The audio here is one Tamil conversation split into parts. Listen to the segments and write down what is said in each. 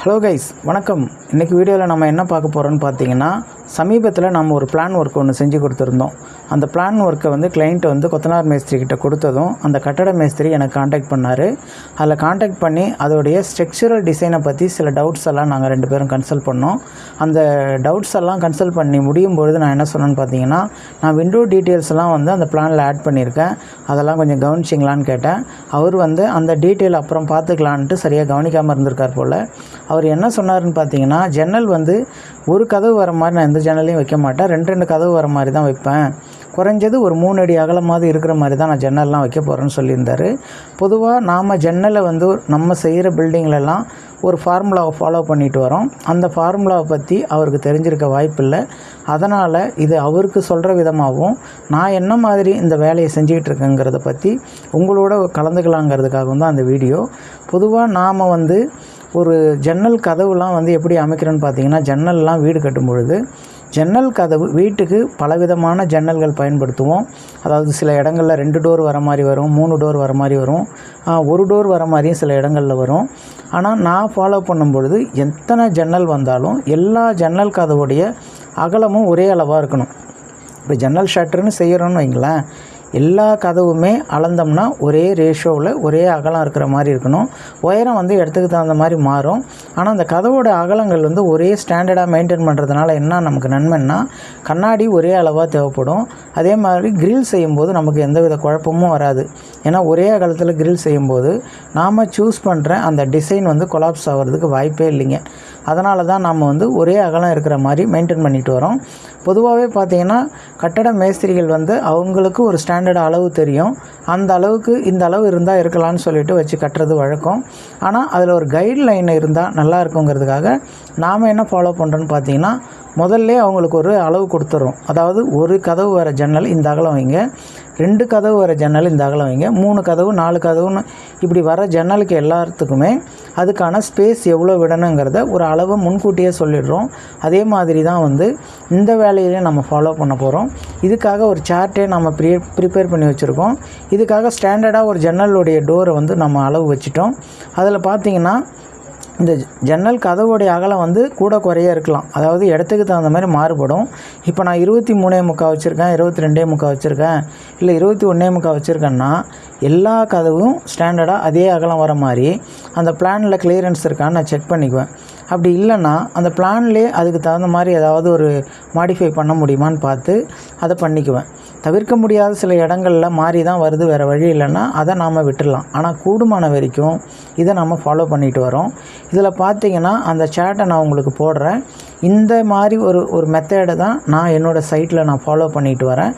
ஹலோ கைஸ், வணக்கம். இன்றைக்கி வீடியோவில் நம்ம என்ன பார்க்க போகிறோன்னு பார்த்தீங்கன்னா, சமீபத்தில் நம்ம ஒரு பிளான் ஒர்க் ஒன்று செஞ்சு கொடுத்துருந்தோம். அந்த பிளான் ஒர்க்கை கிளைண்ட் கொத்தனார் மேஸ்திரி கிட்ட கொடுத்ததும் அந்த கட்டட மேஸ்திரி எனக்கு காண்டாக்ட் பண்ணார். அதில் காண்டாக்ட் பண்ணி அதோடைய ஸ்ட்ரக்சரல் டிசைனை பற்றி சில டவுட்ஸ் எல்லாம் நாங்கள் 2 பேரும் கன்சல்ட் பண்ணோம். அந்த டவுட்ஸ் எல்லாம் கன்சல்ட் பண்ணி முடியும் பொழுது நான் என்ன சொன்னேன்னு பார்த்தீங்கன்னா, நான் விண்டோ டீட்டெயில்ஸ் எல்லாம் அந்த பிளானில் ஆட் பண்ணியிருக்கேன், அதெல்லாம் கொஞ்சம் கவனிச்சிங்களான்னு கேட்டேன். அவர் அந்த டீட்டெயில் அப்புறம் பார்த்துக்கலான்ட்டு சரியாக கவனிக்காமல் இருந்திருக்கார் போல். அவர் என்ன சொன்னார்னு பார்த்தீங்கன்னா, ஜன்னல் ஒரு கதவு வர மாதிரி நான் எந்த ஜன்னலையும் வைக்க மாட்டேன், 2 கதவு வர மாதிரி தான் வைப்பேன், குறைஞ்சது ஒரு 3 அடி அகலமாவது இருக்கிற மாதிரி தான் நான் ஜன்னல்லாம் வைக்க போகிறேன்னு சொல்லியிருந்தார். பொதுவாக நாம் ஜன்னலை நம்ம செய்கிற பில்டிங்லலாம் ஒரு ஃபார்முலாவை ஃபாலோ பண்ணிட்டு வரோம். அந்த ஃபார்முலாவை பற்றி அவருக்கு தெரிஞ்சிருக்க வாய்ப்பில்லை. அதனால் இது அவருக்கு சொல்கிற விதமாகவும் நான் என்ன மாதிரி இந்த வேலையை செஞ்சுக்கிட்டு இருக்கேங்கிறத பற்றி உங்களோட கலந்துக்கலாங்கிறதுக்காகவும் தான் அந்த வீடியோ. பொதுவாக நாம் ஒரு ஜன்னல் கதவுலாம் எப்படி அமைக்கிறோன்னு பார்த்தீங்கன்னா, ஜன்னல்லாம் வீடு கட்டும் பொழுது ஜன்னல் கதவு வீட்டுக்கு பலவிதமான ஜன்னல்கள் பயன்படுத்துவோம். அதாவது சில இடங்களில் 2 டோர் வர மாதிரி வரும், 3 டோர் வர மாதிரி வரும், 1 டோர் வர மாதிரியும் சில இடங்களில் வரும். ஆனால் நான் ஃபாலோ பண்ணும் பொழுது எத்தனை ஜன்னல் வந்தாலும் எல்லா ஜன்னல் கதவுடைய அகலமும் ஒரே அளவாக இருக்கணும். இப்போ ஜன்னல் ஷட்டர்னு செய்கிறோன்னு வைங்களேன், எல்லா கதவுமே அளந்தோம்னா ஒரே ரேஷியோவில் ஒரே அகலம் இருக்கிற மாதிரி இருக்கணும். உயரம் இடத்துக்கு தகுந்த மாதிரி மாறும். ஆனால் அந்த கதவோட அகலங்கள் ஒரே ஸ்டாண்டர்டாக மெயின்டைன் பண்ணுறதுனால என்ன நமக்கு நன்மைன்னா, கண்ணாடி ஒரே அளவாக தேவைப்படும். அதே மாதிரி கிரில் செய்யும்போது நமக்கு எந்தவித குழப்பமும் வராது. ஏன்னா ஒரே அகலத்தில் கிரில் செய்யும்போது நாம் சூஸ் பண்ணுற அந்த டிசைன் கொலாப்ஸ் ஆகிறதுக்கு வாய்ப்பே இல்லைங்க. அதனால தான் நாம் ஒரே அகலம் இருக்கிற மாதிரி மெயின்டைன் பண்ணிட்டு வரோம். பொதுவாகவே பார்த்திங்கன்னா, கட்டட மேஸ்திரிகள் அவங்களுக்கு ஒரு ஸ்டாண்டர்ட் அளவு தெரியும். அந்த அளவுக்கு இந்த அளவு இருந்தால் இருக்கலாம்னு சொல்லிட்டு வச்சு கட்டுறது வழக்கம். ஆனால் அதில் ஒரு கைட்லைன் இருந்தால் நல்லா இருக்குங்கிறதுக்காக நாம் என்ன ஃபாலோ பண்ணுறோன்னு பார்த்தீங்கன்னா, முதல்ல அவங்களுக்கு ஒரு அளவு கொடுத்துட்றோம். அதாவது ஒரு கதவு வர ஜன்னல் இந்த அகலம் வைங்க, 2 கதவு வர ஜன்னல் இந்த அகலம் வைங்க, 3 கதவு 4 கதவுன்னு இப்படி வர ஜன்னலுக்கு எல்லாத்துக்குமே அதுக்கான ஸ்பேஸ் எவ்வளோ விடணுங்கிறத ஒரு அளவை முன்கூட்டியே சொல்லிடுறோம். அதே மாதிரி தான் இந்த வேலையிலே நம்ம ஃபாலோ பண்ண போகிறோம். இதுக்காக ஒரு சார்ட்டே நம்ம ப்ரிப்பேர் பண்ணி வச்சுருக்கோம். இதுக்காக ஸ்டாண்டர்டாக ஒரு ஜன்னலுடைய டோரை நம்ம அளவு வச்சுட்டோம். அதில் பார்த்திங்கன்னா, இந்த ஜன்னல் கதவுடைய அகலம் கூட குறைய இருக்கலாம். அதாவது இடத்துக்கு தகுந்த மாதிரி மாறுபடும். இப்போ நான் 23.75 வச்சுருக்கேன், 22.75 வச்சுருக்கேன், இல்லை 21.75 வச்சுருக்கேன்னா எல்லா கதவும் ஸ்டாண்டர்டாக அதே அகலம் வர மாதிரி அந்த பிளானில் கிளியரன்ஸ் இருக்கான்னு நான் செக் பண்ணிக்குவேன். அப்படி இல்லைன்னா அந்த பிளான்லேயே அதுக்கு தகுந்த மாதிரி ஏதாவது ஒரு மாடிஃபை பண்ண முடியுமான்னு பார்த்து அதை பண்ணிக்குவேன். தவிர்க்க முடியாத சில இடங்களில் மாறி தான் வருது, வேறு வழி இல்லைன்னா அதை நாம் விட்டுடலாம். ஆனால் கூடுமான வரைக்கும் இதை நம்ம ஃபாலோ பண்ணிட்டு வரோம். இதில் பார்த்திங்கன்னா, அந்த சேட்டை நான் உங்களுக்கு போடுறேன். இந்த மாதிரி ஒரு மெத்தேடை தான் நான் என்னோடய சைட்டில் நான் ஃபாலோ பண்ணிட்டு வரேன்.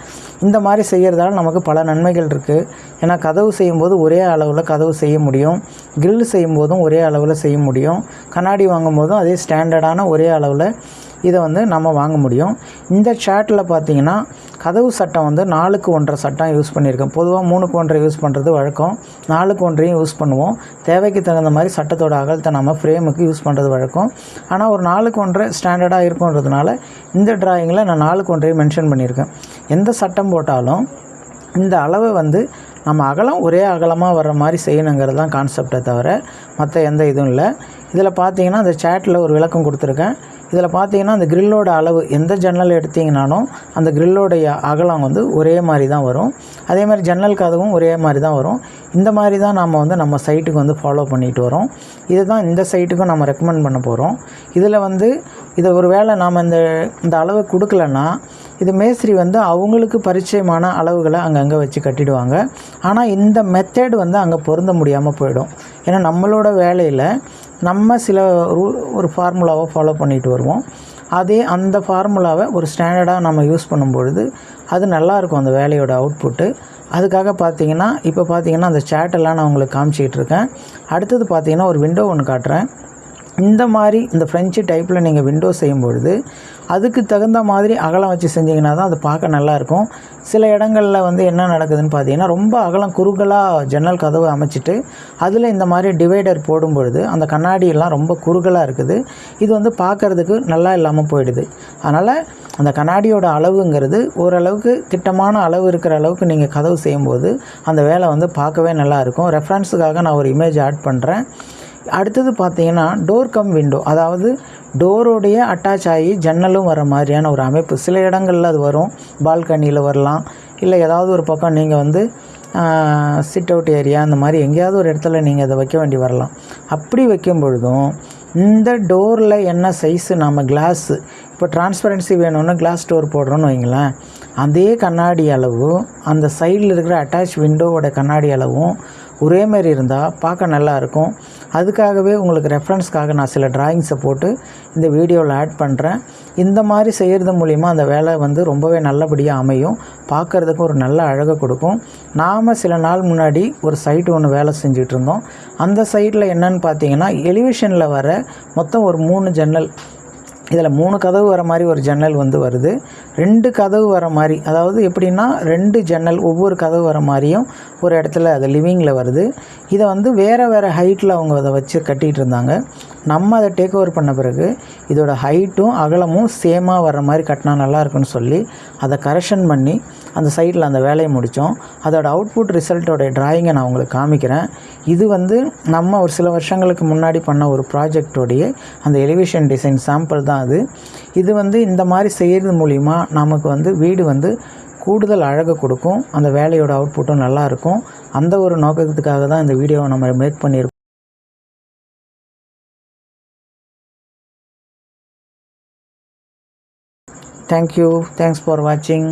இந்த மாதிரி செய்கிறதால நமக்கு பல நன்மைகள் இருக்குது. ஏன்னா கதவு செய்யும்போது ஒரே அளவில் கதவு செய்ய முடியும், கிரில் செய்யும்போதும் ஒரே அளவில் செய்ய முடியும், கண்ணாடி வாங்கும்போதும் அதே ஸ்டாண்டர்டான ஒரே அளவில் இதை நம்ம வாங்க முடியும். இந்த சார்ட்டில் பார்த்திங்கன்னா, கதவு சட்டம் 4க்கு 1.5 சட்டம் யூஸ் பண்ணியிருக்கேன். பொதுவாக 3க்கு 1.5 யூஸ் பண்ணுறது வழக்கம், 4க்கு 1.5 யூஸ் பண்ணுவோம். தேவைக்கு தகுந்த மாதிரி சட்டத்தோட அகலத்தை நம்ம ஃப்ரேமுக்கு யூஸ் பண்ணுறது வழக்கம். ஆனால் ஒரு 4க்கு 1.5 ஸ்டாண்டர்டாக இருக்குன்றதுனால இந்த ட்ராயிங்கில் நான் 4க்கு 1.5 மென்ஷன் பண்ணியிருக்கேன். எந்த சட்டம் போட்டாலும் இந்த அளவை நம்ம அகலம் ஒரே அகலமாக வர்ற மாதிரி செய்யணுங்கிறது தான் கான்செப்டை தவிர மற்ற எந்த இதுவும் இல்லை. இதில் பார்த்தீங்கன்னா, அந்த சாட்டில் ஒரு விளக்கம் கொடுத்துருக்கேன். இதில் பார்த்தீங்கன்னா, அந்த கிரில்லோட அளவு எந்த ஜன்னல் எடுத்திங்கனாலும் அந்த கிரில்லோடைய அகலம் ஒரே மாதிரி தான் வரும். அதே மாதிரி ஜன்னல் கதவும் ஒரே மாதிரி தான் வரும். இந்த மாதிரி தான் நாம் நம்ம சைட்டுக்கு ஃபாலோ பண்ணிட்டு வரோம். இது தான் இந்த சைட்டுக்கும் நம்ம ரெக்கமெண்ட் பண்ண போகிறோம். இதில் இதை ஒரு வேளை நாம் இந்த அளவு கொடுக்கலன்னா, இது மேஸ்திரி அவங்களுக்கு பரிச்சயமான அளவுகளை அங்கங்கே வச்சு கட்டிடுவாங்க. ஆனால் இந்த மெத்தேடு அங்கே பொருந்த முடியாமல் போயிடும். ஏன்னா நம்மளோட வேலையில் நம்ம சில ஒரு ஃபார்முலாவை ஃபாலோ பண்ணிட்டு வருவோம். அந்த ஃபார்முலாவை ஒரு ஸ்டாண்டர்டாக நம்ம யூஸ் பண்ணும்பொழுது அது நல்லாயிருக்கும் அந்த வேலையோட அவுட்புட்டு. அதுக்காக பார்த்திங்கன்னா, இப்போ பார்த்திங்கன்னா அந்த சேட்டெல்லாம் நான் உங்களுக்கு காமிச்சிக்கிட்டு இருக்கேன். அடுத்தது பார்த்திங்கன்னா, ஒரு விண்டோ ஒன்று காட்டுறேன். இந்த மாதிரி இந்த ஃப்ரெஞ்சு டைப்பில் நீங்கள் விண்டோ செய்யும்பொழுது அதுக்கு தகுந்த மாதிரி அகலம் வச்சு செஞ்சிங்கன்னா தான் அது பார்க்க நல்லாயிருக்கும். சில இடங்களில் என்ன நடக்குதுன்னு பார்த்தீங்கன்னா, ரொம்ப அகலம் குறுகலாக ஜன்னல் கதவு அமைச்சிட்டு அதில் இந்த மாதிரி டிவைடர் போடும்பொழுது அந்த கண்ணாடியெல்லாம் ரொம்ப குறுகலாக இருக்குது. இது பார்க்குறதுக்கு நல்லா இல்லாமல் போயிடுது. அதனால் அந்த கண்ணாடியோட அளவுங்கிறது ஓரளவுக்கு திட்டமான அளவு இருக்கிற அளவுக்கு நீங்கள் கதவு செய்யும்போது அந்த வேலை பார்க்கவே நல்லாயிருக்கும். ரெஃபரன்ஸுக்காக நான் ஒரு இமேஜ் ஆட் பண்ணுறேன். அடுத்தது பார்த்தீங்கன்னா டோர் கம் விண்டோ, அதாவது டோரோடைய அட்டாச் ஆகி ஜன்னலும் வர மாதிரியான ஒரு அமைப்பு. சில இடங்களில் அது வரும், பால்கனியில் வரலாம், இல்லை ஏதாவது ஒரு பக்கம் நீங்கள் வந்து சிட் அவுட் ஏரியா அந்த மாதிரி எங்கேயாவது ஒரு இடத்துல நீங்கள் அதை வைக்க வேண்டி வரலாம். அப்படி வைக்கும் பொழுதும் இந்த டோரில் என்ன சைஸு நம்ம கிளாஸு இப்போ டிரான்ஸ்பரன்சி வேணும்னு கிளாஸ் டோர் போடுறோன்னு வைங்களேன், அதே கண்ணாடி அளவு அந்த சைடில் இருக்கிற அட்டாச் விண்டோவோட கண்ணாடி அளவும் ஒரே மாதிரி இருந்தால் பார்க்க நல்லாயிருக்கும். அதுக்காகவே உங்களுக்கு ரெஃபரன்ஸ்க்காக நான் சில டிராயிங்ஸை போட்டு இந்த வீடியோவில் ஆட் பண்ணுறேன். இந்த மாதிரி செய்கிறது மூலிமா அந்த வேலை வந்து ரொம்பவே நல்லபடியாக அமையும், பார்க்குறதுக்கு ஒரு நல்ல அழகை கொடுக்கும். நாம் சில நாள் முன்னாடி ஒரு சைட்டு ஒன்று வேலை செஞ்சுட்டு இருந்தோம். அந்த சைட்டில் என்னென்னு பார்த்தீங்கன்னா எலிவேஷனில் வர மொத்தம் ஒரு 3 ஜன்னல், இதில் 3 கதவு வர மாதிரி ஒரு ஜன்னல் வந்து வருது, 2 கதவு வர மாதிரி, அதாவது எப்படின்னா 2 ஜன்னல் ஒவ்வொரு கதவு வர மாதிரியும் ஒரு இடத்துல அது லிவிங்கில் வருது. இதை வந்து வேறு ஹைட்டில் அவங்க அதை வச்சு கட்டிகிட்டு இருந்தாங்க. நம்ம அதை டேக் ஓவர் பண்ண பிறகு இதோட ஹைட்டும் அகலமும் சேமாக வர மாதிரி கட்டினா நல்லாயிருக்குன்னு சொல்லி அதை கரெக்ஷன் பண்ணி அந்த சைடில் அந்த வேலையை முடித்தோம். அதோட அவுட்புட் ரிசல்ட்டோடைய டிராயிங்கை நான் உங்களுக்கு காமிக்கிறேன். இது வந்து நம்ம ஒரு சில வருஷங்களுக்கு முன்னாடி பண்ண ஒரு ப்ராஜெக்டோடைய அந்த எலிவேஷன் டிசைன் சாம்பிள் தான் அது. இது வந்து இந்த மாதிரி செய்கிறது மூலிமா நமக்கு வந்து வீடு வந்து கூடுதல் அழகு கொடுக்கும், அந்த வேலையோட அவுட்புட்டும் நல்லாயிருக்கும். அந்த ஒரு நோக்கத்துக்காக தான் இந்த வீடியோவை நம்ம மேக் பண்ணியிருக்கோம். Thank you. Thanks for watching.